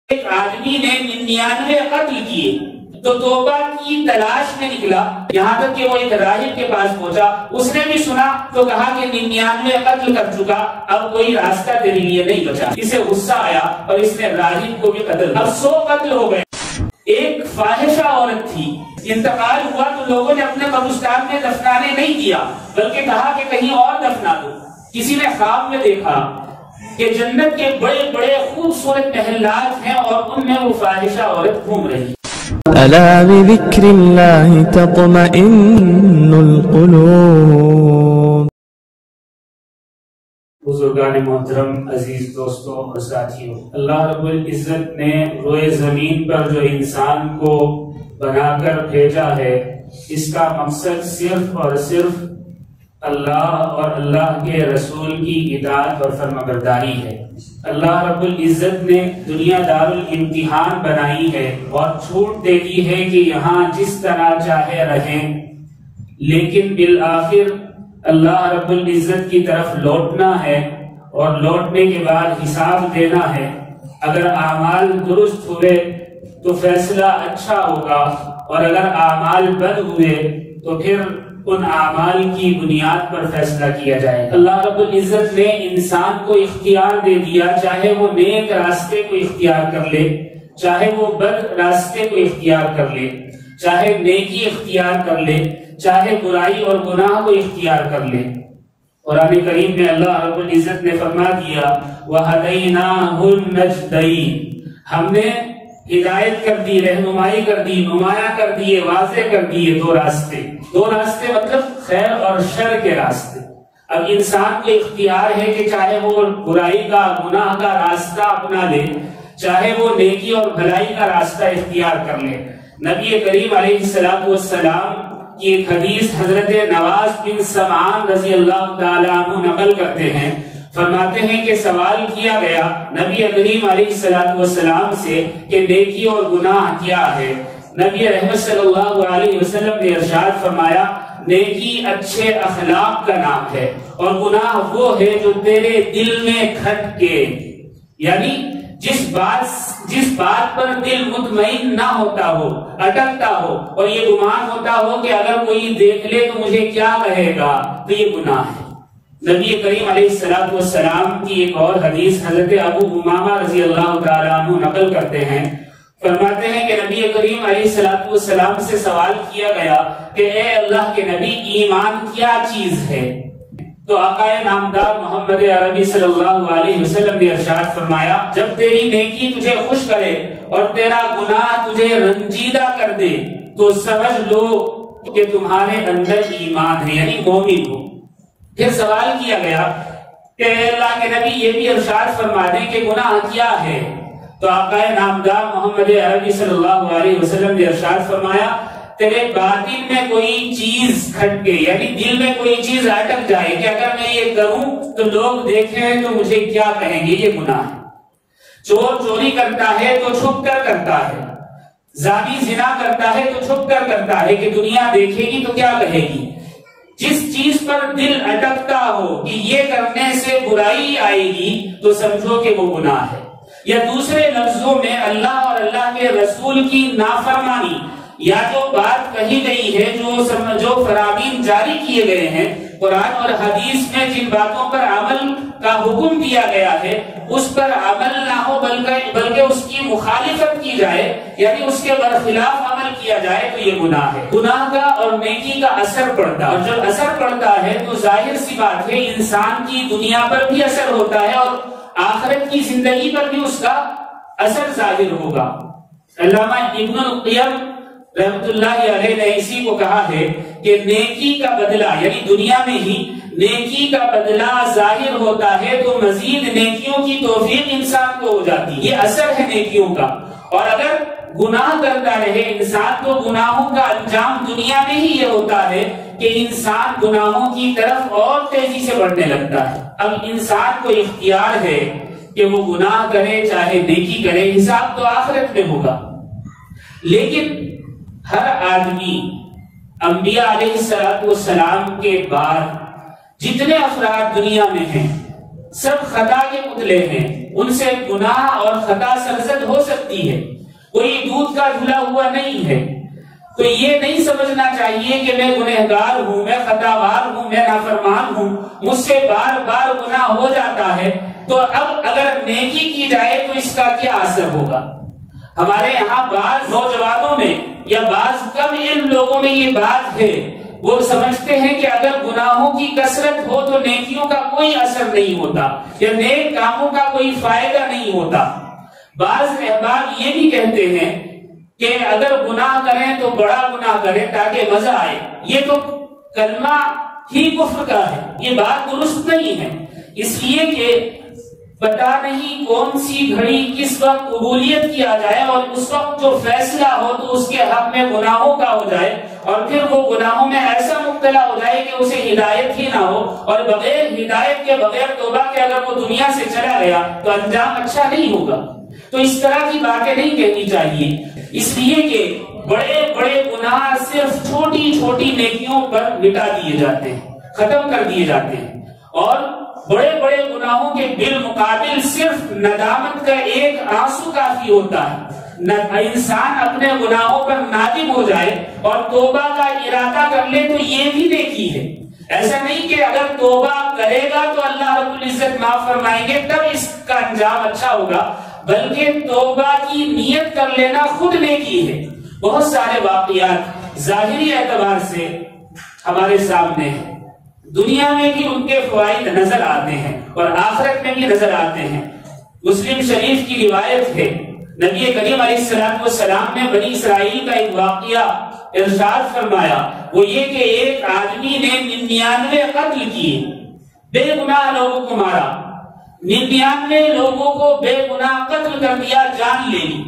ایک آدمی نے 99 قتل کیے تو توبہ کی تلاش میں نکلا، یہاں تک کہ وہ ایک راہب کے پاس پہنچا، اس نے بھی سنا تو کہا کہ 99 قتل کر چکا، اب کوئی راستہ تیرے لیے نہیں بچا۔ اسے غصہ آیا اور اس نے راہب کو بھی قتل، اب 100 قتل ہو گئے۔ ایک فاحشہ عورت تھی، انتقال ہوا تو لوگوں نے اپنے قبرستان میں دفنانے نہیں دیا، بلکہ کہا کہ کہیں اور دفنا دو۔ کسی نے خواب میں دیکھا کہ جنت کے بڑے بڑے خوبصورت محلات ہیں اور ان میں وہ فاحشہ عورت گھوم رہی۔ ألا بذكر الله تطمئن القلوب۔ بزرگان محترم، عزیز دوستوں اور ساتھیوں، اللہ رب العزت نے روئے زمین پر جو انسان کو بنا کر بھیجا ہے، اس کا مقصد صرف اور صرف اللہ اور اللہ کے رسول کی اطاعت اور فرمانبرداری ہے۔ اللہ رب العزت نے دنیا دار الامتحان بنائی ہے اور چھوٹ دے دی ہے کہ یہاں جس طرح چاہے رہیں، لیکن بالآخر اللہ رب العزت کی طرف لوٹنا ہے اور لوٹنے کے بعد حساب دینا ہے۔ اگر اعمال درست ہوئے تو فیصلہ اچھا ہوگا، اور اگر اعمال بد ہوئے تو پھر ان اعمال کی بنیاد پر فیصلہ کیا جائے۔ اللہ رب العزت نے انسان کو اختیار دے دیا، چاہے وہ نیک راستے کو اختیار کر لے، چاہے وہ بد راستے کو اختیار کر لے، چاہے نیکی اختیار کر لے، چاہے برائی اور گناہ کو اختیار کر لے۔ قرآن کریم میں اللہ رب العزت نے فرما دیا وَهَدَيْنَاهُ النَّجْدَيْنِ، ہم نے ہدایت کر دی، رہنمائی کر دی، نمایاں کر دیے، واضح کر دیے دو راستے مطلب خیر اور شر کے راستے۔ اب انسان کو اختیار ہے کہ چاہے وہ برائی کا گناہ کا راستہ اپنا لے، چاہے وہ نیکی اور بھلائی کا راستہ اختیار کر لے۔ نبی کریم علیہ السلام کی ایک حدیث حضرت نواز بن سمعان رضی اللہ تعالیٰ عنہ نقل کرتے ہیں، فرماتے ہیں کہ سوال کیا گیا نبی کریم علیہ السلام سے کہ نیکی اور گناہ کیا ہے؟ نبی رحمت صلی اللہ علیہ وسلم نے ارشاد فرمایا نیکی اچھے اخلاق کا نام ہے اور گناہ وہ ہے جو تیرے دل میں کھٹ کے، یعنی جس بات پر دل مطمئن نہ ہوتا ہو، اٹکتا ہو اور یہ گمان ہوتا ہو کہ اگر کوئی دیکھ لے تو مجھے کیا کہے گا، تو یہ گناہ ہے۔ نبی کریم علیہ السلام کی ایک اور حدیث حضرت ابو امامہ رضی اللہ تعالیٰ عنہ نقل کرتے ہیں، فرماتے ہیں کہ نبی کریم علیہ السلام سے سوال کیا گیا کہ اے اللہ کے نبی ایمان کیا چیز ہے؟ تو آقا نامدار محمد عربی صلی اللہ علیہ وسلم نے ارشاد فرمایا جب تیری نیکی تجھے خوش کرے اور تیرا گناہ تجھے رنجیدہ کر دے تو سمجھ لو کہ تمہارے اندر ایمان ہے، یعنی مومن ہو۔ پھر سوال کیا گیا کہ اے اللہ کے نبی یہ بھی ارشاد فرما دیں کہ گناہ کیا ہے؟ تو آقا نامدار محمد عربی صلی اللہ علیہ وسلم نے ارشاد فرمایا تیرے باطن میں کوئی چیز کھٹ کے، یعنی دل میں کوئی چیز اٹک جائے کہ اگر میں یہ کروں تو لوگ دیکھیں تو مجھے کیا کہیں گے، یہ گناہ ہے۔ چور چوری کرتا ہے تو چھپ کر کرتا ہے، زانی زنا کرتا ہے تو چھپ کر کرتا ہے کہ دنیا دیکھے گی تو کیا کہے گی۔ جس چیز پر دل اٹکتا ہو کہ یہ کرنے سے برائی آئے گی تو سمجھو کہ وہ گناہ ہے۔ یا دوسرے لفظوں میں اللہ اور اللہ کے رسول کی نافرمانی، یا جو بات کہی گئی ہے، جو فرامین جاری کیے گئے ہیں قرآن اور حدیث میں، جن باتوں پر عمل کا حکم دیا گیا ہے اس پر عمل نہ ہو بلکہ اس کی مخالفت کی جائے، یعنی اس کے برخلاف عمل کیا جائے تو یہ گناہ ہے۔ گناہ کا اور نیکی کا اثر پڑتا ہے، اور جب اثر پڑتا ہے تو ظاہر سی بات ہے انسان کی دنیا پر بھی اثر ہوتا ہے اور آخرت کی زندگی پر بھی اس کا اثر ظاہر ہوگا۔ علامہ ابن القیم رحمت اللہ علیہ نے اسی کو کہا ہے کہ نیکی کا بدلہ، یعنی دنیا میں ہی نیکی کا بدلہ ظاہر ہوتا ہے تو مزید نیکیوں کی توفیق انسان کو ہو جاتی ہے، یہ اثر ہے نیکیوں کا۔ اور اگر گناہ کرتا رہے انسان تو گناہوں کا انجام دنیا میں ہی یہ ہوتا ہے کہ انسان گناہوں کی طرف اور تیزی سے بڑھنے لگتا ہے۔ اب انسان کو اختیار ہے کہ وہ گناہ کرے چاہے نیکی کرے، حساب تو آخرت میں ہوگا۔ لیکن ہر آدمی انبیاء علیہ السلام کے بعد جتنے افراد دنیا میں ہیں سب خطا کے پتلے ہیں، ان سے گناہ اور خطا سرزد ہو سکتی لگی ہے، کوئی دودھ کا دھلا ہوا نہیں ہے۔ تو یہ نہیں سمجھنا چاہیے کہ میں گنہگار ہوں، میں خطاوار ہوں، میں نافرمان ہوں، مجھ سے بار بار گناہ ہو جاتا ہے، تو اب اگر نیکی کی جائے تو اس کا کیا اثر ہوگا؟ ہمارے یہاں بعض نوجوانوں میں یا بعض کم علم لوگوں میں یہ بات ہے، وہ سمجھتے ہیں کہ اگر گناہوں کی کثرت ہو تو نیکیوں کا کوئی اثر نہیں ہوتا یا نیک کاموں کا کوئی فائدہ نہیں ہوتا۔ بعض احباب یہ بھی کہتے ہیں کہ اگر گناہ کریں تو بڑا گناہ کریں تاکہ مزہ آئے، یہ تو کلمہ ہی کفر کا ہے، یہ بات درست نہیں ہے، اس لیے کہ پتا نہیں کون سی گھڑی کس وقت قبولیت کیا جائے اور اس وقت جو فیصلہ ہو تو اس کے حق میں گناہوں کا ہو جائے اور پھر وہ گناہوں میں ایسا مبتلا ہو جائے کہ اسے ہدایت ہی نہ ہو، اور بغیر ہدایت کے بغیر توبہ کے اگر وہ دنیا سے چلا گیا تو انجام اچھا نہیں ہوگا۔ تو اس طرح کی باتیں نہیں کہنی چاہیے، اس لیے کہ بڑے بڑے گناہ صرف چھوٹی چھوٹی نیکیوں پر مٹا دیے جاتے ہیں، ختم کر دیے جاتے ہیں، اور بڑے بڑے گناہوں کے بالمقابل صرف ندامت کا ایک آنسو کافی ہوتا ہے۔ انسان اپنے گناہوں پر نادم ہو جائے اور توبہ کا ارادہ کر لے تو یہ بھی نیکی ہے۔ ایسا نہیں کہ اگر توبہ کرے گا تو اللہ رب العزت معاف فرمائیں گے تب اس کا انجام اچھا ہوگا، بلکہ توبہ کی نیت کر لینا خود نیکی ہے۔ بہت سارے واقعات ظاہری اعتبار سے ہمارے سامنے ہیں، دنیا میں بھی ان کے فوائد نظر آتے ہیں اور آخرت میں بھی نظر آتے ہیں۔ مسلم شریف کی روایت ہے، نبی کریم علیہ السلام نے بنی اسرائیل کا ایک واقعہ ارشاد فرمایا، وہ یہ کہ ایک آدمی نے 99 قتل کیے، بے گناہ لوگوں کو مارا، 99 لوگوں کو بے گناہ قتل کر دیا، جان لے لی۔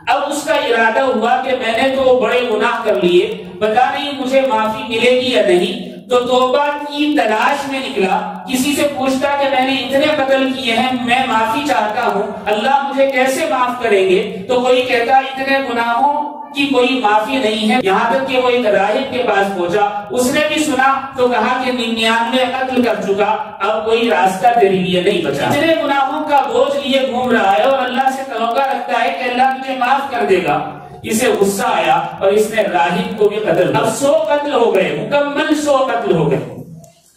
اب اس کا ارادہ ہوا کہ میں نے تو بڑے گناہ کر لیے، پتہ نہیں مجھے معافی ملے گی یا نہیں، تو توبہ کی تلاش میں نکلا، کسی سے پوچھتا کہ میں نے اتنے قتل کیے ہیں، میں معافی چاہتا ہوں، اللہ مجھے کیسے معاف کریں گے؟ تو کوئی کہتا اتنے گناہوں کی کوئی معافی نہیں ہے، یہاں تک کہ وہ ایک راہب کے پاس پہنچا، اس نے بھی سنا تو کہا کہ 99 قتل کر چکا، اب کوئی راستہ تیرے لیے نہیں بچا، اتنے گناہوں کا بوجھ لیے گھوم رہا ہے اور اللہ سے توقع رکھتا ہے کہ اللہ تجھے معاف کر دے گا۔ اسے غصہ آیا اور اس نے راہب کو بھی قتل، اب 100 قتل ہو گئے، مکمل 100 قتل ہو گئے۔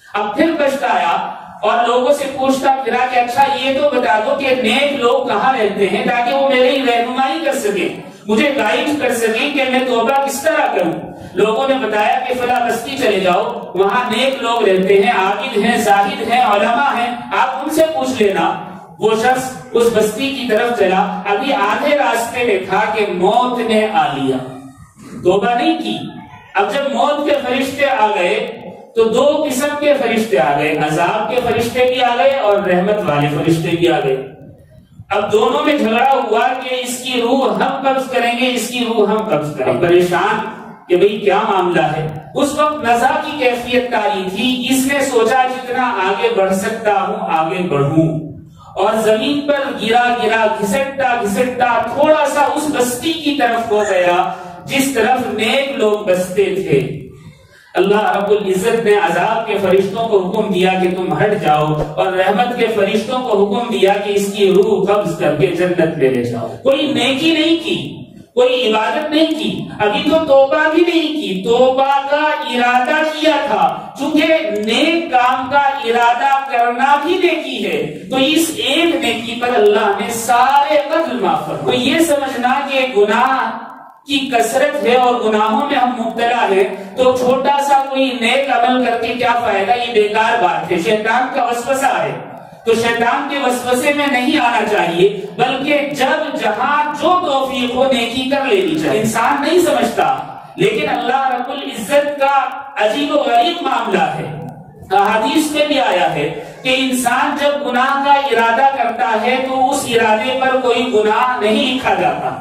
اب پھر پچھتایا اور لوگوں سے پوچھتا پھرا کہ اچھا یہ تو بتا دو کہ نیک لوگ کہاں رہتے ہیں تاکہ وہ میری رہنمائی کر سکیں، مجھے گائیڈ کر سکیں کہ میں توبہ کس طرح کروں۔ لوگوں نے بتایا کہ فلاں بستی چلے جاؤ، وہاں نیک لوگ رہتے ہیں، عابد ہیں، زاہد ہیں، علماء ہیں، آپ ان سے پوچھ لینا۔ وہ شخص اس بستی کی طرف چلا، ابھی آدھے راستے میں تھا کہ موت نے آ لیا، توبہ نہیں کی۔ اب جب موت کے فرشتے آ گئے تو 2 قسم کے فرشتے آ گئے، عذاب کے فرشتے بھی آ گئے اور رحمت والے فرشتے بھی آ گئے۔ اب دونوں میں جھگڑا ہوا کہ اس کی روح ہم قبض کریں گے، اس کی روح ہم قبض کریں گے۔ پریشان کہ بھئی کیا معاملہ ہے۔ اس وقت نزا کی کیفیت تاری تھی، اس نے سوچا جتنا آگے بڑھ سکتا ہوں آگے بڑھوں، اور زمین پر گرا گرا گھسٹتا گھسٹتا تھوڑا سا اس بستی کی طرف ہو گیا جس طرف نیک لوگ بستے تھے۔ اللہ رب العزت نے عذاب کے فرشتوں کو حکم دیا کہ تم ہٹ جاؤ، اور رحمت کے فرشتوں کو حکم دیا کہ اس کی روح قبض کر کے جنت میں لے جاؤ۔ کوئی نیکی نہیں کی، کوئی عبادت نہیں کی، ابھی تو توبہ بھی نہیں کی، توبہ کا ارادہ کیا تھا، چونکہ نیک کام کا ارادہ کرنا بھی نیکی ہے، تو اس ایک نیکی پر اللہ نے سارے قتل معاف کر۔ تو یہ سمجھنا کہ گناہ کی کثرت ہے اور گناہوں میں ہم مبتلا ہیں تو چھوٹا سا کوئی نیک عمل کر کے کیا فائدہ، یہ بیکار بات ہے، شیطان کا وسوسہ ہے۔ تو شیطان کے وسوسے میں نہیں آنا چاہیے، بلکہ جب جہاں جو توفیق ہو نیکی کر لینی چاہیے۔ انسان نہیں سمجھتا، لیکن اللہ رب العزت کا عجیب و غریب معاملہ ہے۔ حدیث میں بھی آیا ہے کہ انسان جب گناہ کا ارادہ کرتا ہے تو اس ارادے پر کوئی گناہ نہیں لکھا جاتا،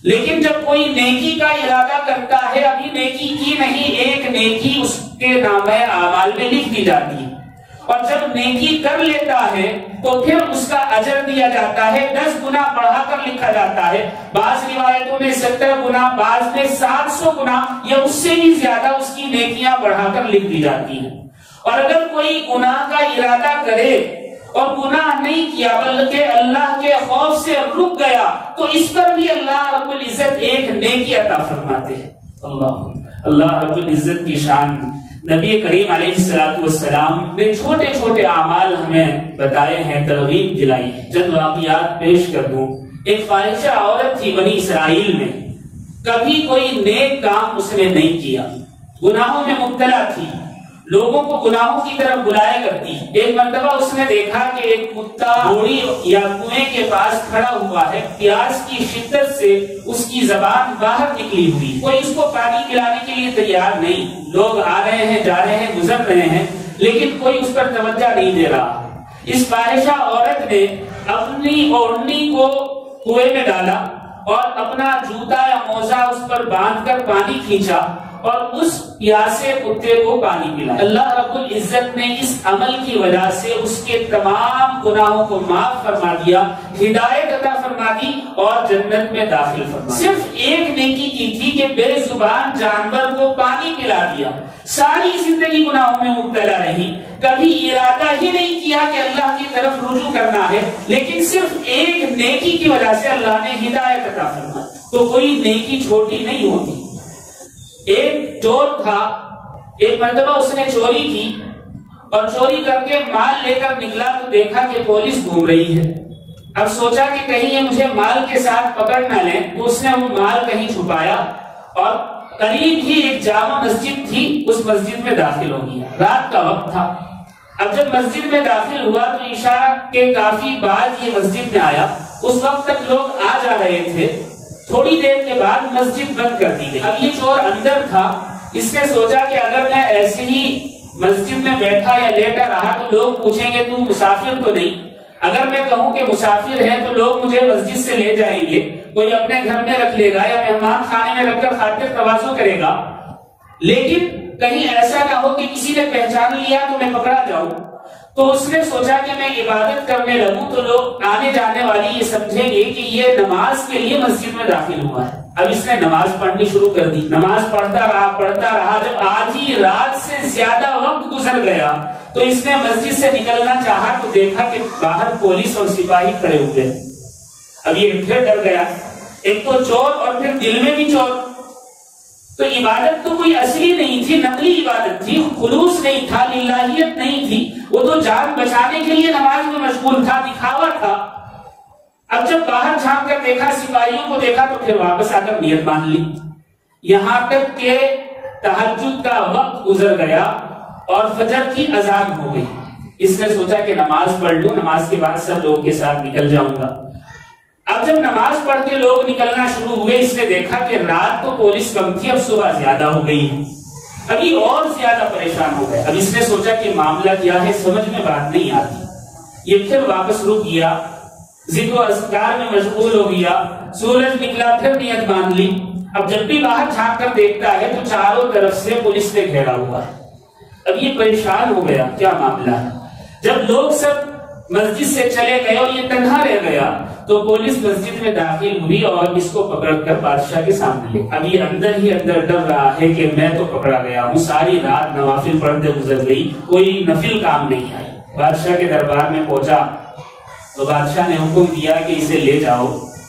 لیکن جب کوئی نیکی کا ارادہ کرتا ہے، ابھی نیکی کی نہیں، ایک نیکی اس کے نامہ اعمال میں لکھ دی جاتی ہے، اور جب نیکی کر لیتا ہے تو پھر اس کا اجر دیا جاتا ہے، 10 گنا بڑھا کر لکھا جاتا ہے، بعض روایتوں میں 70 گنا، بعض میں 700 گنا یا اس سے بھی زیادہ اس کی نیکیاں بڑھا کر لکھ دی جاتی ہیں۔ اور اگر کوئی گناہ کا ارادہ کرے اور گناہ نہیں کیا بلکہ اللہ کے خوف سے رک گیا تو اس پر بھی اللہ رب العزت ایک نیکی عطا فرماتے ہیں۔ اللہ رب العزت کی شان، نبی کریم علیہ السلام نے چھوٹے چھوٹے اعمال ہمیں بتائے ہیں، ترغیب دلائی ہے۔ چند واقعات پیش کر دوں۔ ایک فاحشہ عورت تھی بنی اسرائیل میں، کبھی کوئی نیک کام اس نے نہیں کیا، گناہوں میں مبتلا تھی، لوگوں کو گناہوں کی طرف بلایا کرتی۔ ایک مرتبہ اس نے دیکھا کہ ایک کتا بوڑی یا کنویں کے پاس کھڑا ہوا ہے، پیاس کی شدت سے اس کی زبان باہر نکلی ہوئی، کوئی اس کو پانی پلانے کے لیے تیار نہیں، لوگ آ رہے ہیں جا رہے ہیں گزر رہے ہیں لیکن کوئی اس پر توجہ نہیں دے رہا۔ اس فاحشہ عورت نے اپنی اوڑھنی کو کنویں میں ڈالا اور اپنا جوتا یا موزہ اس پر باندھ کر پانی کھینچا اور اس پیاسے کتے کو پانی پلایا۔ اللہ رب العزت نے اس عمل کی وجہ سے اس کے تمام گناہوں کو معاف فرما دیا، ہدایت عطا فرما دی اور جنت میں داخل فرما دیا۔ صرف ایک نیکی کی تھی کہ بے زبان جانور کو پانی پلا دیا، ساری زندگی گناہوں میں مبتلا رہی، کبھی ارادہ ہی نہیں کیا کہ اللہ کی طرف رجوع کرنا ہے، لیکن صرف ایک نیکی کی وجہ سے اللہ نے ہدایت عطا فرما دی۔ تو کوئی نیکی چھوٹی نہیں ہوتی۔ ایک چور تھا، ایک مرتبہ اس نے چوری کی اور چوری کر کے مال لے کر نکلا تو دیکھا کہ پولیس گھوم رہی ہے۔ اب سوچا کہ کہیں یہ مجھے مال کے ساتھ پکڑ نہ لیں، تو اس نے وہ مال کہیں چھپایا اور قریب ہی ایک جامع مسجد تھی، اس مسجد میں داخل ہو گیا۔ رات کا وقت تھا۔ اب جب مسجد میں داخل ہوا تو عشاء کے کافی بعد یہ مسجد میں آیا، اس وقت تک لوگ آ جا رہے تھے، تھوڑی دیر کے بعد مسجد بند کر دی گئی۔ اب یہ چور اندر تھا، اس نے سوچا کہ اگر میں ایسے ہی مسجد میں بیٹھا یا لیٹا رہا تو لوگ پوچھیں گے تم مسافر تو نہیں، اگر میں کہوں کہ مسافر ہے تو لوگ مجھے مسجد سے لے جائیں گے، کوئی اپنے گھر میں رکھ لے گا یا مہمان خانے میں رکھ کر خاطر تواضع کرے گا، لیکن کہیں ایسا نہ ہو کہ کسی نے پہچان لیا تو میں پکڑا جاؤں۔ تو اس نے سوچا کہ میں عبادت کرنے لگوں تو لوگ آنے جانے والی یہ سمجھیں گے کہ یہ نماز کے لیے مسجد میں داخل ہوا ہے۔ اب اس نے نماز پڑھنی شروع کر دی، نماز پڑھتا رہا، جب آدھی رات سے زیادہ وقت گزر گیا تو اس نے مسجد سے نکلنا چاہا تو دیکھا کہ باہر پولیس اور سپاہی کھڑے ہوئے۔ اب یہ پھر ڈر گیا، ایک تو چور اور پھر دل میں بھی چور۔ تو عبادت تو کوئی اصلی نہیں تھی، نقلی عبادت تھی، خلوص نہیں تھا، للہیت نہیں تھی، وہ تو جان بچانے کے لیے نماز میں مشغول تھا، دکھاوا تھا۔ اب جب باہر جھانک کر دیکھا، سپاہیوں کو دیکھا تو پھر واپس آ کر نیت مان لی، یہاں تک کہ تہجد کا وقت گزر گیا اور فجر کی اذان ہو گئی۔ اس نے سوچا کہ نماز پڑھ لوں، نماز کے بعد سب لوگوں کے ساتھ نکل جاؤں گا۔ اب جب نماز پڑھ کے لوگ نکلنا شروع ہوئے، اس نے دیکھا کہ رات تو پولیس کم تھی، اب صبح زیادہ ہو گئی ہے، ابھی اور زیادہ پریشان ہو گئے۔ اب اس نے سوچا کہ معاملہ کیا ہے، سمجھ میں بات نہیں آتی۔ یہ پھر واپس رک گیا، ذکر و اذکار میں مشغول ہو گیا، سورج نکلا پھر نیت مان لی۔ اب جب بھی باہر جھانک کر دیکھتا ہے تو چاروں طرف سے پولیس نے گھیرا ہوا ہے۔ اب یہ پریشان ہو گیا، کیا معاملہ ہے۔ جب لوگ سب مسجد سے چلے گئے اور یہ تنہا رہ گیا تو پولیس مسجد میں داخل ہوئی اور اس کو پکڑ کر بادشاہ کے سامنے لے۔ اب یہ اندر ہی اندر ڈر رہا ہے کہ میں تو پکڑا گیا ہوں، ساری رات نوافل پڑھتے گزر گئی، کوئی نفل کام نہیں آئی۔ بادشاہ کے دربار میں پہنچا تو بادشاہ نے حکم دیا کہ اسے لے جاؤ۔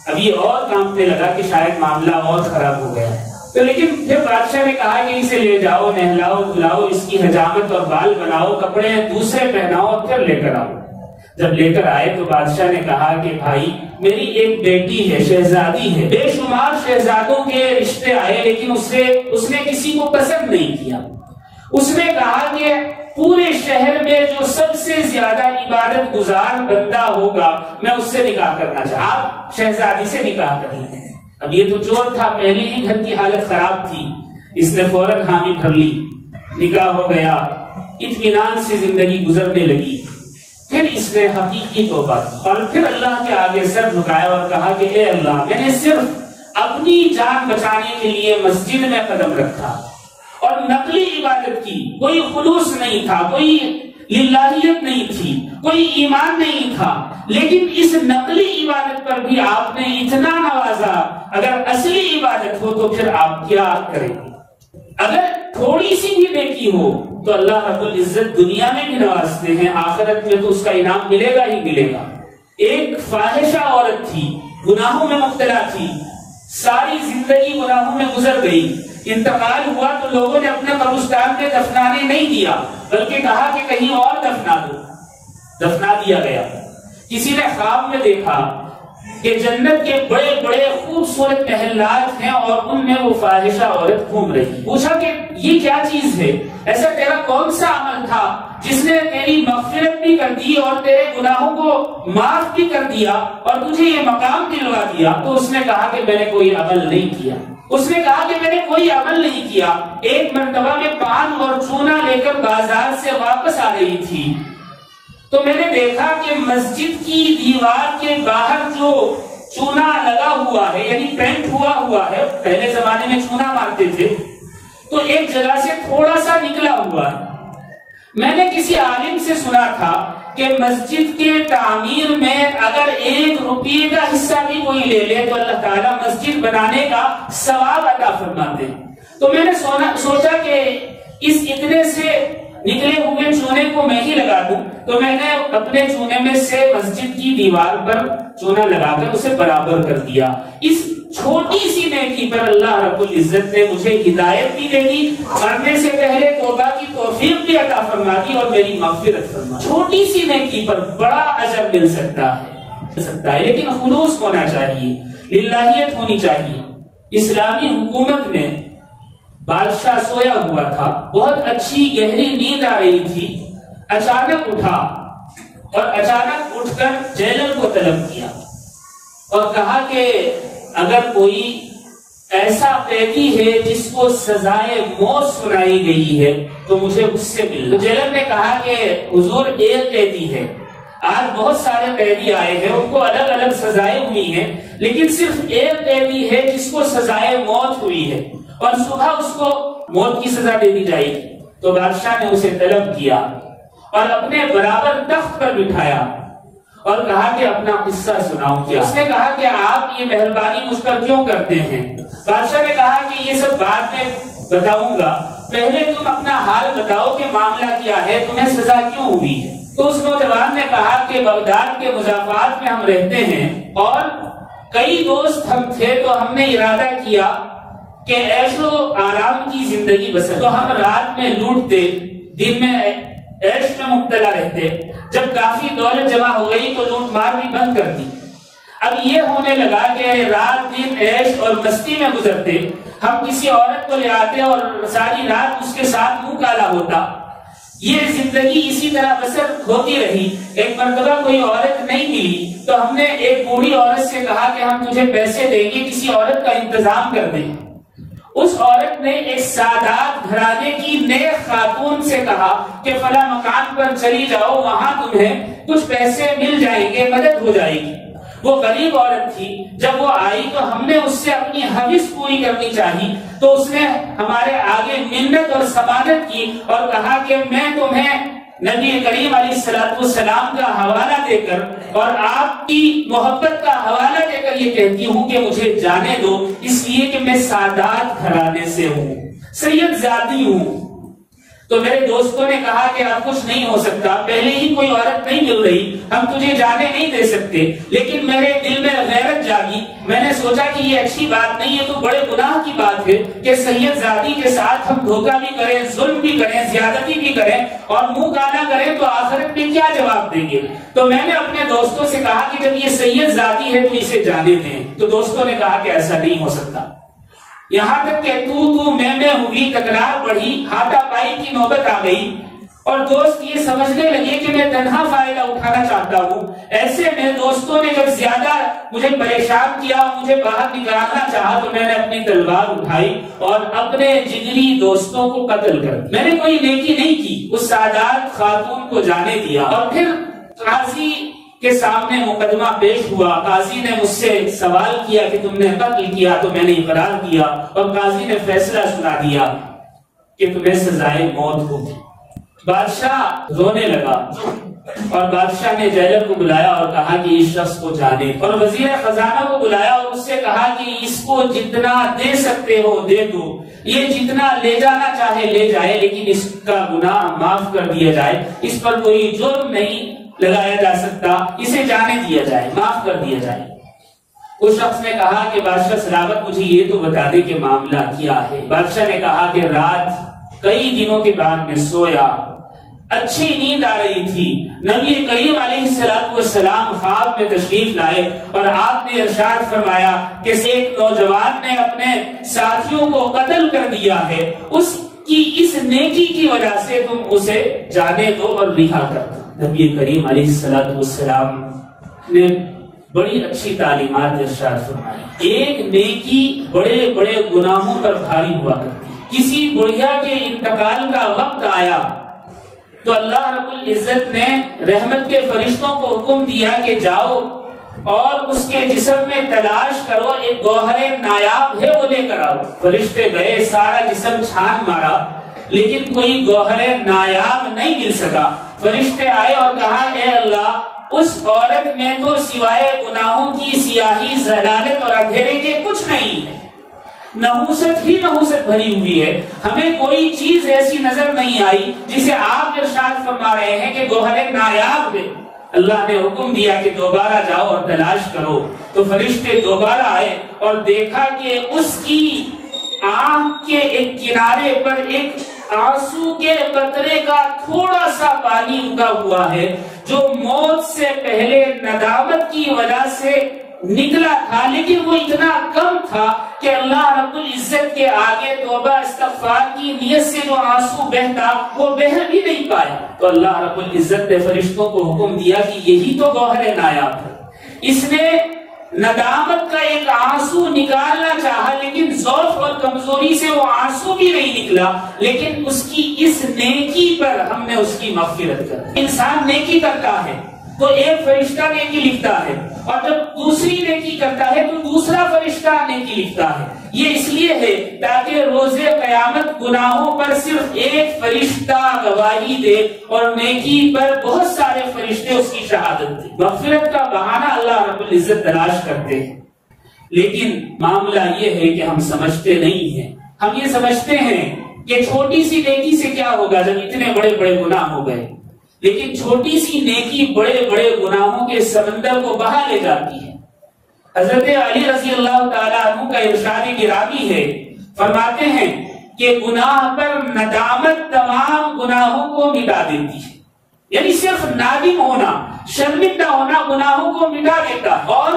اب یہ اور کانپنے لگا کہ شاید معاملہ اور خراب ہو گیا ہے، تو لیکن پھر بادشاہ نے کہا کہ اسے لے جاؤ، نہلاؤ دھلاؤ، اس کی حجامت اور بال بناؤ، کپڑے دوسرے پہناؤ اور پھر لے کر آؤ۔ جب لے کر آئے تو بادشاہ نے کہا کہ بھائی میری ایک بیٹی ہے، شہزادی ہے، بے شمار شہزادوں کے رشتے آئے لیکن اس نے کسی کو پسند نہیں کیا۔ اس نے کہا کہ پورے شہر میں جو سب سے زیادہ عبادت گزار بندہ ہوگا میں اس سے نکاح کرنا چاہتا ہوں، آپ شہزادی سے نکاح کر لیں۔ اب یہ تو چور تھا، پہلے ہی گھر کی حالت خراب تھی، اس نے فوراً حامی بھر لی، نکاح ہو گیا، اطمینان سے زندگی گزرنے لگی۔ پھر اس نے حقیقی توبہ کی اور پھر اللہ کے آگے سر جھکایا اور کہا کہ اے اللہ، میں نے صرف اپنی جان بچانے کے لیے مسجد میں قدم رکھا اور نقلی عبادت کی، کوئی خلوص نہیں تھا، کوئی للہیت نہیں تھی، کوئی ایمان نہیں تھا، لیکن اس نقلی عبادت پر بھی آپ نے اتنا نوازا، اگر اصلی عبادت ہو تو پھر آپ کیا کریں گے؟ اگر تھوڑی سی بھی نیکی ہو تو اللہ رب العزت دنیا میں بھی نوازتے ہیں، آخرت میں تو اس کا انعام ملے گا ہی ملے گا۔ ایک فاحشہ عورت تھی، گناہوں میں مبتلا تھی، ساری زندگی گناہوں میں گزر گئی، انتقال ہوا تو لوگوں نے اپنے قبرستان میں دفنانے نہیں دیا، بلکہ کہا کہ کہیں اور دفنا دو، دفنا دیا گیا۔ کسی نے خواب میں دیکھا کہ جنت کے بڑے بڑے خوبصورت محلات ہیں اور ان میں وہ فاحشہ عورت گھوم رہی۔ پوچھا کہ یہ کیا چیز ہے، ایسا تیرا کون سا عمل تھا جس نے تیری مغفرت بھی کر دی اور تیرے گناہوں کو معاف بھی کر دیا اور تجھے یہ مقام دلوا دیا؟ تو اس نے کہا کہ میں نے کوئی عمل نہیں کیا۔ اس نے کہا کہ میں نے کوئی عمل نہیں کیا، ایک مرتبہ میں پان اور چونا لے کر بازار سے واپس آ رہی تھی تو میں نے دیکھا کہ مسجد کی دیوار کے باہر جو چونا لگا ہوا ہے، یعنی پینٹ ہوا ہے، پہلے زمانے میں چونا مارتے تھے، تو ایک جگہ سے تھوڑا سا نکلا ہوا ہے۔ میں نے کسی عالم سے سنا تھا کہ مسجد کے تعمیر میں اگر 1 روپے کا حصہ بھی کوئی لے لے تو اللہ تعالیٰ مسجد بنانے کا ثواب عطا فرماتے ہیں۔ تو میں نے سوچا کہ اس اتنے سے نکلے ہوئے چونے کو میں ہی لگا دوں، تو میں نے اپنے چونے میں سے مسجد کی دیوار پر چونا لگا کر اسے برابر کر دیا۔ اس چھوٹی سی نیکی پر اللہ رب العزت نے مجھے ہدایت بھی دے دی، مرنے سے پہلے توبہ کی توفیق بھی عطا فرما دی اور میری مغفرت فرما دی۔ چھوٹی سی نیکی پر بڑا اجر مل سکتا ہے، لیکن خلوص ہونا چاہیے، للہیت ہونی چاہیے۔ اسلامی حکومت میں بادشاہ سویا ہوا تھا، بہت اچھی گہری نیند آ رہی تھی، اچانک اٹھا اور اچانک اٹھ کر جیلر کو طلب کیا اور کہا کہ اگر کوئی ایسا قیدی ہے جس کو سزائے موت سنائی گئی ہے تو مجھے اس سے ملنا۔ جیلر نے کہا کہ حضور ایک قیدی ہے، آج بہت سارے قیدی آئے ہیں، ان کو الگ الگ سزائیں ہوئی ہیں، لیکن صرف ایک قیدی ہے جس کو سزائے موت ہوئی ہے اور صبح اس کو موت کی سزا دے دی جائے گی۔ تو بادشاہ نے اسے طلب کیا اور اپنے برابر تخت پر بٹھایا اور کہا کہ اپنا قصہ سناؤ کیا۔ اس نے کہا کہ آپ یہ مہربانی مجھ پر کیوں کرتے ہیں؟ بادشاہ نے کہا کہ یہ سب بعد میں بتاؤں گا، پہلے تم اپنا حال بتاؤ کہ معاملہ کیا ہے، تمہیں سزا کیوں ہوئی ہے؟ تو اس نوجوان نے کہا کہ بغداد کے مضافات میں ہم رہتے ہیں اور کئی دوست ہم تھے، تو ہم نے ارادہ کیا کہ عیش و آرام کی زندگی بسر، تو ہم رات میں لوٹتے، دن میں عیش میں مبتلا رہتے، جب کافی دولت جمع ہو گئی تو لوٹ مار بھی بند کر دی۔ اب یہ ہونے لگا کہ رات دن عیش اور مستی میں گزرتے، ہم کسی عورت کو لے آتے اور ساری رات اس کے ساتھ منہ کالا ہوتا، یہ زندگی اسی طرح بسر ہوتی رہی۔ ایک مرتبہ کوئی عورت نہیں ملی تو ہم نے ایک بوڑھی عورت سے کہا کہ ہم تجھے پیسے دیں گے، کسی عورت کا انتظام کر دیں۔ اس عورت نے ایک سادات گھرانے کی نیک خاتون سے کہا کہ فلاں مکان پر چلی جاؤ، وہاں تمہیں کچھ پیسے مل جائیں گے، مدد ہو جائے گی۔ وہ غریب عورت تھی، جب وہ آئی تو ہم نے اس سے اپنی حوث پوری کرنی چاہی، تو اس نے ہمارے آگے منت اور سماجت کی اور کہا کہ میں تمہیں نبی کریم علیہ السلام کا حوالہ دے کر اور آپ کی محبت کا حوالہ دے کر یہ کہتی ہوں کہ مجھے جانے دو، اس لیے کہ میں سادات گھرانے سے ہوں، سید زادی ہوں۔ تو میرے دوستوں نے کہا کہ اب کچھ نہیں ہو سکتا، پہلے ہی کوئی عورت نہیں مل رہی، ہم تجھے جانے نہیں دے سکتے، لیکن میرے دل میں غیرت جاگی، میں نے سوچا کہ یہ اچھی بات نہیں ہے، تو بڑے گناہ کی بات ہے کہ سید زادی کے ساتھ ہم دھوکہ بھی کریں، ظلم بھی کریں، زیادتی بھی کریں اور منہ کالا کریں تو آخرت میں کیا جواب دیں گے؟ تو میں نے اپنے دوستوں سے کہا کہ جب یہ سید زادی ہے تو اسے جانے دیں۔ تو دوستوں نے کہا کہ ایسا نہیں ہو سکتا، یہاں تک کہ تو میں ہوئی، تکرار بڑھی، ہاتھا پائی کی نوبت آ گئی اور دوست یہ سمجھنے لگے کہ میں تنہا فائدہ اٹھانا چاہتا ہوں۔ ایسے میں دوستوں نے جب زیادہ مجھے پریشان کیا، مجھے باہر نکالنا چاہا، تو میں نے اپنی تلوار اٹھائی اور اپنے جگری دوستوں کو قتل کر دیا۔ میں نے کوئی نیکی نہیں کی، اس سادات خاتون کو جانے دیا اور پھر قاضی کے سامنے مقدمہ پیش ہوا۔ قاضی نے مجھ سے سوال کیا کہ تم نے قتل کیا، تو میں نے اقرار کیا اور قاضی نے فیصلہ سنا دیا کہ تمہیں سزائے موت ہوگی۔ بادشاہ رونے لگا اور بادشاہ نے جیلر کو بلایا اور کہا کہ اس شخص کو جانے، اور وزیر خزانہ کو بلایا اور اس سے کہا کہ اس کو جتنا دے سکتے ہو دے دو، یہ جتنا لے جانا چاہے لے جائے، لیکن اس کا گناہ معاف کر دیا جائے، اس پر کوئی جرم نہیں لگایا جا سکتا، اسے جانے دیا جائے، معاف کر دیا جائے۔ اس شخص نے کہا کہ بادشاہ سلامت مجھے یہ تو بتا دے کہ معاملہ کیا ہے۔ بادشاہ نے کہا کہ رات کئی دنوں کے بعد میں سویا، اچھی نیند آ رہی تھی، نبی کریم علیہ السلام خواب میں تشریف لائے اور آپ نے ارشاد فرمایا کہ ایک نوجوان نے اپنے ساتھیوں کو قتل کر دیا ہے، اس کی اس نیکی کی وجہ سے تم اسے جانے دو اور رہا کر دو۔ نبی کریم علیہ السلام نے بڑی اچھی تعلیمات ارشاد فرمائی۔ ایک نیکی بڑے بڑے گناہوں پر بھاری ہوا کرتی، کسی بڑھیا کے انتقال کا وقت آیا تو اللہ رب العزت نے رحمت کے فرشتوں کو حکم دیا کہ جاؤ اور اس کے جسم میں تلاش کرو، ایک گوہر نایاب ہے وہ لے کر آؤ۔ فرشتے گئے، سارا جسم چھان مارا، لیکن کوئی گوہر نایاب نہیں مل سکا۔ فرشتے آئے اور کہا اے اللہ، اس عورت میں تو سوائے گناہوں کی سیاہی، ضلالت اور اندھیرے کے کچھ نہیں ہے، نحوست ہی نحوست بھری ہوئی ہے، ہمیں کوئی چیز ایسی نظر نہیں آئی جسے آپ ارشاد فرما رہے ہیں کہ گوہر نایاب ہے۔ اللہ نے حکم دیا کہ دوبارہ جاؤ اور تلاش کرو، تو فرشتے دوبارہ آئے اور دیکھا کہ اس کی آنکھ کے ایک کنارے پر ایک آنسو کے قطرے کا تھوڑا سا پانی رکا ہوا ہے، جو موت سے پہلے ندامت کی وجہ سے نکلا تھا، لیکن وہ اتنا کم تھا کہ اللہ رب العزت کے آگے توبہ استغفار کی نیت سے جو آنسو بہتا وہ بہہ بھی نہیں پایا۔ تو اللہ رب العزت نے فرشتوں کو حکم دیا کہ یہی تو گوہر نایاب ہے۔ اس نے ندامت کا ایک آنسو نکالنا چاہا، لیکن ضعف اور کمزوری سے وہ آنسو بھی نہیں نکلا، لیکن اس کی اس نیکی پر ہم نے اس کی مغفرت کر دی۔ انسان نیکی کرتا ہے تو ایک فرشتہ نیکی لکھتا ہے، اور جب دوسری نیکی کرتا ہے تو دوسرا فرشتہ نیکی لکھتا ہے۔ یہ اس لیے ہے تاکہ روز قیامت گناہوں پر صرف ایک فرشتہ گواہی دے اور نیکی پر بہت سارے فرشتے اس کی شہادت دیں۔ مغفرت کا بہانہ اللہ رب العزت تلاش کرتے ہیں، لیکن معاملہ یہ ہے کہ ہم سمجھتے نہیں ہیں۔ ہم یہ سمجھتے ہیں کہ چھوٹی سی نیکی سے کیا ہوگا جب اتنے بڑے بڑے گناہ ہو گئے، لیکن چھوٹی سی نیکی بڑے بڑے گناہوں کے سمندر کو بہا لے جاتی ہے۔ حضرت علی رضی اللہ تعالیٰ عنہ کا ارشاد گرامی ہے، فرماتے ہیں کہ گناہ پر ندامت تمام گناہوں کو مٹا دیتی ہے، یعنی صرف نادم ہونا، شرمندہ ہونا گناہوں کو مٹا دیتا، اور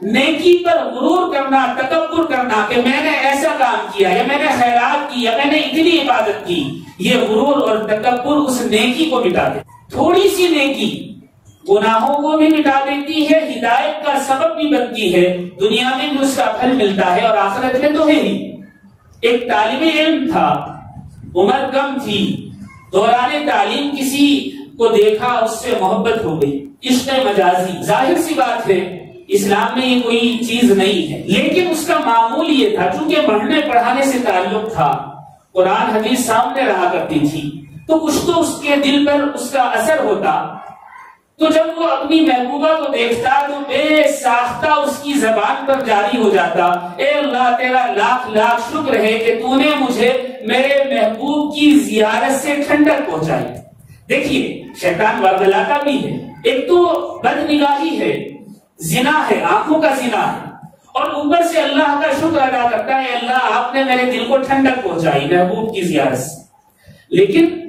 نیکی پر غرور کرنا، تکبر کرنا کہ میں نے ایسا کام کیا یا میں نے خیرات کی یا میں نے اتنی عبادت کی، یہ غرور اور تکبر اس نیکی کو مٹا دیتا۔ تھوڑی سی نیکی گناہوں کو بھی مٹا دیتی ہے، ہدایت کا سبب بھی بنتی ہے، دنیا میں بھی اس کا پھل ملتا ہے اور آخرت میں تو ہے ہی۔ ایک طالب علم تھا، عمر کم تھی، دوران تعلیم کسی کو دیکھا، اس سے محبت ہو گئی، عشق مجازی، ظاہر سی بات ہے اسلام میں یہ کوئی چیز نہیں ہے، لیکن اس کا معمول یہ تھا، چونکہ پڑھنے پڑھانے سے تعلق تھا، قرآن حدیث سامنے رہا کرتی تھی، تو کچھ تو اس کے دل پر اس کا اثر ہوتا۔ تو جب وہ اپنی محبوبہ کو دیکھتا تو بے ساختہ اس کی زبان پر جاری ہو جاتا، اے اللہ تیرا لاکھ لاکھ شکر ہے کہ تو نے مجھے میرے محبوب کی زیارت سے ٹھنڈک پہنچائی۔ دیکھیے شیطان ورگلاتا بھی ہے، ایک تو بد نگاہی ہے، زنا ہے، آنکھوں کا زنا ہے، اور اوپر سے اللہ کا شکر ادا کرتا ہے، اللہ آپ نے میرے دل کو ٹھنڈک پہنچائی محبوب کی زیارت سے۔ لیکن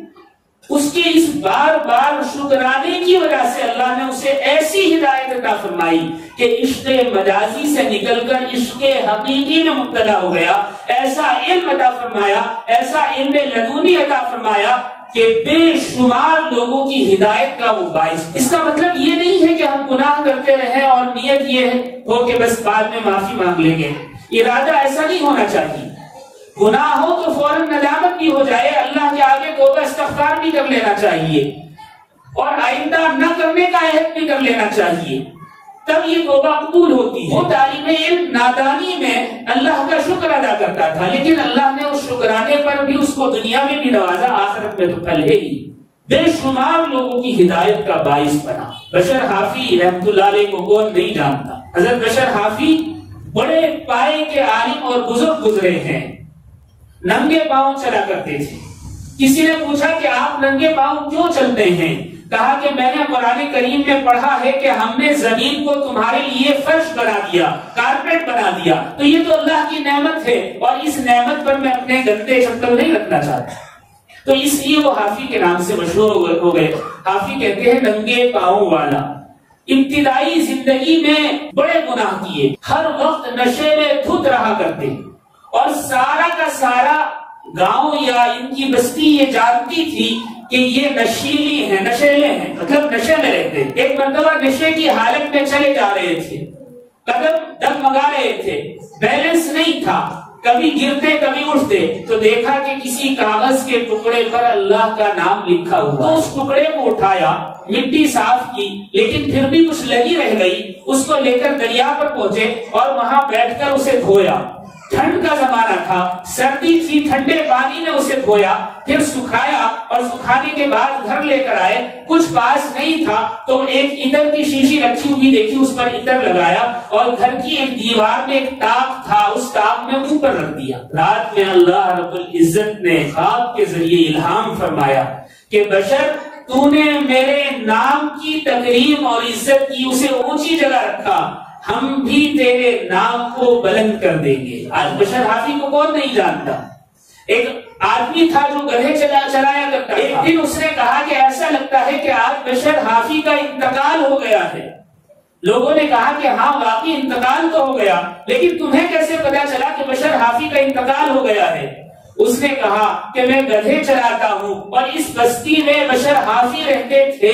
اس کے اس بار بار شکرانے کی وجہ سے اللہ نے اسے ایسی ہدایت عطا فرمائی کہ عشق مجازی سے نکل کر عشق حقیقی میں مبتلا ہو گیا، ایسا علم عطا فرمایا، ایسا علم لدنی عطا فرمایا کہ بے شمار لوگوں کی ہدایت کا وہ باعث۔ اس کا مطلب یہ نہیں ہے کہ ہم گناہ کرتے رہیں اور نیت یہ ہو کہ بس بعد میں معافی مانگ لیں گے، ارادہ ایسا نہیں ہونا چاہیے۔ گناہ ہو تو فوراً ندامت بھی ہو جائے، اللہ کے آگے توبہ استغفار بھی کر لینا چاہیے، اور آئندہ نہ کرنے کا عہد بھی کر لینا چاہیے، تب یہ توبہ قبول ہوتی ہے۔ وہ طالب علم نادانی میں اللہ کا شکر ادا کرتا تھا، لیکن اللہ نے اس شکرانے پر بھی اس کو دنیا میں بھی نوازا، آخرت میں تو پھل ہے ہی۔ بے شمار لوگوں کی ہدایت کا باعث بنا۔ بشر حافی رحمت اللہ علیہ کو کون نہیں جانتا؟ حضرت بشر حافی بڑے پائے کے عالم اور بزرگ گزرے ہیں، ننگے پاؤں چلا کرتے تھے۔ کسی نے پوچھا کہ آپ ننگے پاؤں کیوں چلتے ہیں؟ کہا کہ میں نے قرآن کریم میں پڑھا ہے کہ ہم نے زمین کو تمہارے لیے فرش بنا دیا، کارپیٹ بنا دیا، تو یہ تو اللہ کی نعمت ہے اور اس نعمت پر میں اپنے گندے چپل نہیں رکھنا چاہتا، تو اس لیے وہ حافی کے نام سے مشہور ہو گئے۔ حافی کہتے ہیں ننگے پاؤں والا۔ ابتدائی زندگی میں بڑے گناہ کیے، ہر وقت نشے میں دھت رہا کرتے، اور سارا کا سارا گاؤں یا ان کی بستی یہ جانتی تھی کہ یہ نشیلی ہیں، نشیلے ہیں، مطلب نشے میں رہتے۔ ایک مرتبہ نشے کی حالت میں چلے جا رہے تھے، قدم ڈگمگا رہے تھے، بیلنس نہیں تھا، کبھی گرتے کبھی اٹھتے، تو دیکھا کہ کسی کاغذ کے ٹکڑے پر اللہ کا نام لکھا ہوا، تو اس ٹکڑے کو اٹھایا، مٹی صاف کی، لیکن پھر بھی کچھ لگی رہ گئی، اس کو لے کر دریا پر پہنچے اور وہاں بیٹھ کر اسے دھویا۔ ٹھنڈ کا زمانہ تھا، سردی تھی، ٹھنڈے پانی میں اسے دھویا، پھر سکھایا، اور سکھانے کے بعد گھر لے کر آئے، کچھ پاس نہیں تھا تو ایک عطر کی شیشی رکھی ہوئی دیکھی، اس پر عطر لگایا اور گھر کی ایک دیوار میں ایک تاک تھا، اس تاک میں منہ پر رکھ دیا۔ رات میں اللہ رب العزت نے خواب کے ذریعے الہام فرمایا کہ بشر، تو نے میرے نام کی تکریم اور عزت کی، اسے اونچی جگہ رکھا، ہم بھی تیرے نام کو بلند کر دیں گے۔ آج بشر حافی کو کون نہیں جانتا؟ ایک آدمی تھا جو گدھے چلایا کرتا، ایک دن اس نے کہا کہ ایسا لگتا ہے کہ آج بشر حافی کا انتقال ہو گیا ہے۔ لوگوں نے کہا کہ ہاں واقعی انتقال تو ہو گیا، لیکن تمہیں کیسے پتا چلا کہ بشر حافی کا انتقال ہو گیا ہے؟ اس نے کہا کہ میں گدھے چلاتا ہوں اور اس بستی میں بشر حافی رہتے تھے،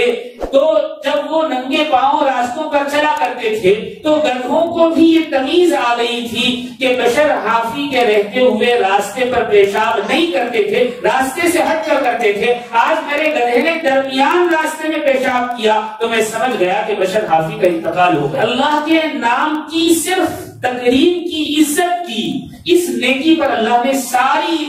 تو جب وہ ننگے پاؤں راستوں پر چلا کرتے تھے تو گدھوں کو بھی یہ تمیز آ گئی تھی کہ بشر حافی کے رہتے ہوئے راستے پر پیشاب نہیں کرتے تھے، راستے سے ہٹ کر کرتے تھے۔ آج میرے گدھے نے درمیان راستے میں پیشاب کیا تو میں سمجھ گیا کہ بشر حافی کا انتقال ہو گیا۔ اللہ کے نام کی صرف تکریم کی، عزت کی، اس نیکی پر اللہ نے ساری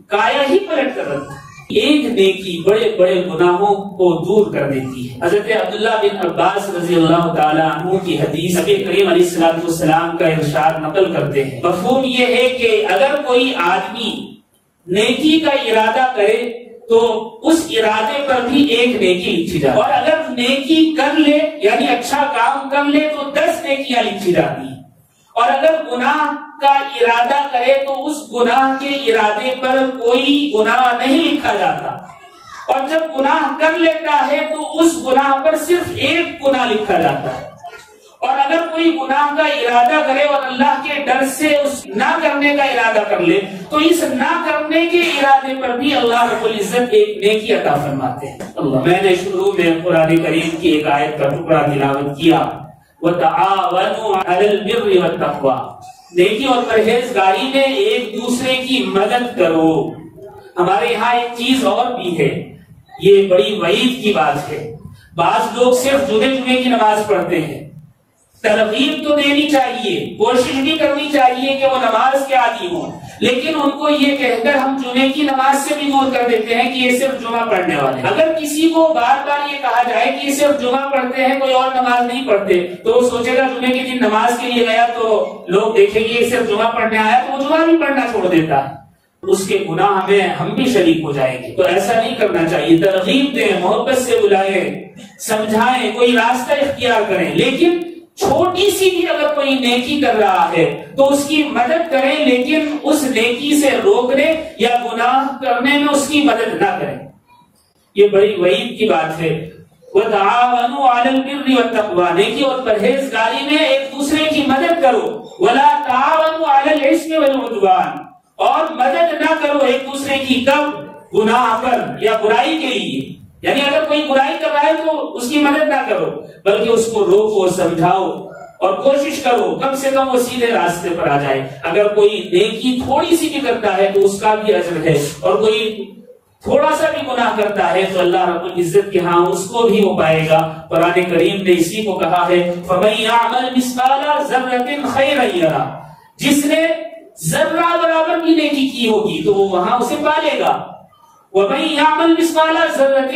کایا ہی پلٹ کر رکھا۔ ایک نیکی بڑے بڑے گناہوں کو دور کر دیتی ہے۔ حضرت عبداللہ بن عباس رضی اللہ تعالیٰ عنہ کی حدیث نبی کریم علیہ السلام کا ارشاد نقل کرتے ہیں۔ مفہوم یہ ہے کہ اگر کوئی آدمی نیکی کا ارادہ کرے تو اس ارادے پر بھی ایک نیکی لکھی جاتی ہے، اور اگر نیکی کر لے یعنی اچھا کام کر لے تو 10 نیکیاں لکھی جاتی ہیں، اور اگر گناہ کا ارادہ کرے تو اس گناہ کے ارادے پر کوئی گناہ نہیں لکھا جاتا، اور جب گناہ کر لیتا ہے تو اس گناہ پر صرف ایک گناہ لکھا جاتا ہے، اور اگر کوئی گناہ کا ارادہ کرے اور اللہ کے ڈر سے اس نہ کرنے کا ارادہ کر لے تو اس نہ کرنے کے ارادے پر بھی اللہ رب العزت ایک نیکی عطا فرماتے ہیں۔ میں نے شروع میں قرآن کریم کی ایک آیت کا ٹکڑا تلاوت کیا، وَتَعَاوَنُوا عَلَى الْبِرِّ وَالتَّقْوَىٰ، نیکی اور پرہیزگاری میں ایک دوسرے کی مدد کرو۔ ہمارے یہاں ایک چیز اور بھی ہے، یہ بڑی وعید کی بات ہے۔ بعض لوگ صرف جمعے کی نماز پڑھتے ہیں، ترغیب تو دینی چاہیے، کوشش بھی کرنی چاہیے کہ وہ نماز کے عادی ہوں، لیکن ان کو یہ کہہ کر ہم جمعے کی نماز سے بھی دور کر دیتے ہیں کہ یہ صرف جمعہ پڑھنے والے ہیں۔ اگر کسی کو بار بار یہ کہا جائے کہ یہ صرف جمعہ پڑھتے ہیں، کوئی اور نماز نہیں پڑھتے، تو وہ سوچے گا جمعے کے دن نماز کے لیے گیا تو لوگ دیکھیں گے یہ صرف جمعہ پڑھنے آیا تو وہ جمعہ بھی پڑھنا چھوڑ دیتا ہے، اس کے گناہ میں ہم بھی شریک ہو جائیں گے۔ تو ایسا نہیں کرنا چاہیے، ترغیب دیں، محبت سے بلائیں، سمجھائیں، کوئی راستہ اختیار کریں، لیکن چھوٹی سی بھی اگر کوئی نیکی کر رہا ہے تو اس کی مدد کریں، لیکن اس نیکی سے روکنے یا گناہ کرنے میں اس کی مدد نہ کریں۔ یہ بڑی وعید کی بات ہے۔ وَتَعَاوَنُوا عَلَى الْبِرِّ وَالتَّقْوَىٰ، نیکی اور پرہیزگاری میں ایک دوسرے کی مدد کرو۔ وَلَا تَعَاوَنُوا عَلَى الْإِثْمِ وَالْعُدْوَانِ، اور مدد نہ کرو ایک دوسرے کی کب؟ گناہ پر یا برائی کے لیے، یعنی اگر کوئی برائی کر رہا ہے تو اس کی مدد نہ کرو، بلکہ اس کو روکو، سمجھاؤ اور کوشش کرو کم سے کم وہ سیدھے راستے پر آ جائے۔ اگر کوئی نیکی تھوڑی سی بھی کرتا ہے تو اس کا بھی اجر ہے، اور کوئی تھوڑا سا بھی گناہ کرتا ہے تو اللہ رب العزت کے ہاں اس کو بھی وہ پائے گا۔ قرآن کریم نے اسی کو کہا ہے فَمَن يَعْمَلْ مِثْقَالَ ذَرَّةٍ خَيْرًا يَرَهُ، جس نے ذرہ برابر بھی نیکی کی ہوگی تو وہ وہاں اسے پالے گا، وَمَن يَعْمَلْ مِثْقَالَ ذَرَّةٍ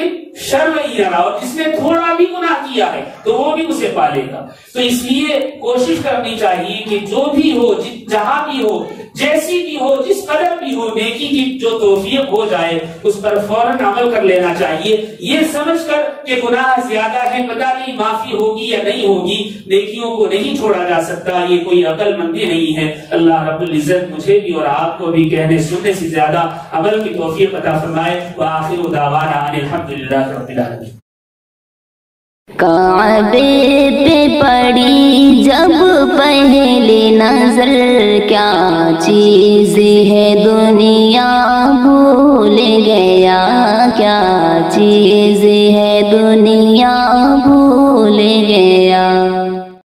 شَرًّا يَرَهُ، اور جس نے تھوڑا بھی گناہ کیا ہے تو وہ بھی اسے پالے گا۔ تو اس لیے کوشش کرنی چاہیے کہ جو بھی ہو، جہاں بھی ہو، جیسی بھی ہو، جس قدر بھی ہو، نیکی کی جو توفیق ہو جائے اس پر فوراً عمل کر لینا چاہیے، یہ سمجھ کر کہ گناہ زیادہ ہے، پتہ نہیں معافی ہوگی یا نہیں ہوگی، نیکیوں کو نہیں چھوڑا جا سکتا، یہ کوئی عقل مندی نہیں ہے۔ اللہ رب العزت مجھے بھی اور آپ کو بھی کہنے سننے سے زیادہ عمل کی توفیق عطا فرمائے۔ وآخر دعوانا ان الحمدللہ رب العالمین۔ کعبے پہ پڑی جب پہلی نظر، کیا چیز ہے دنیا بھول گیا، کیا چیز ہے دنیا بھول گیا۔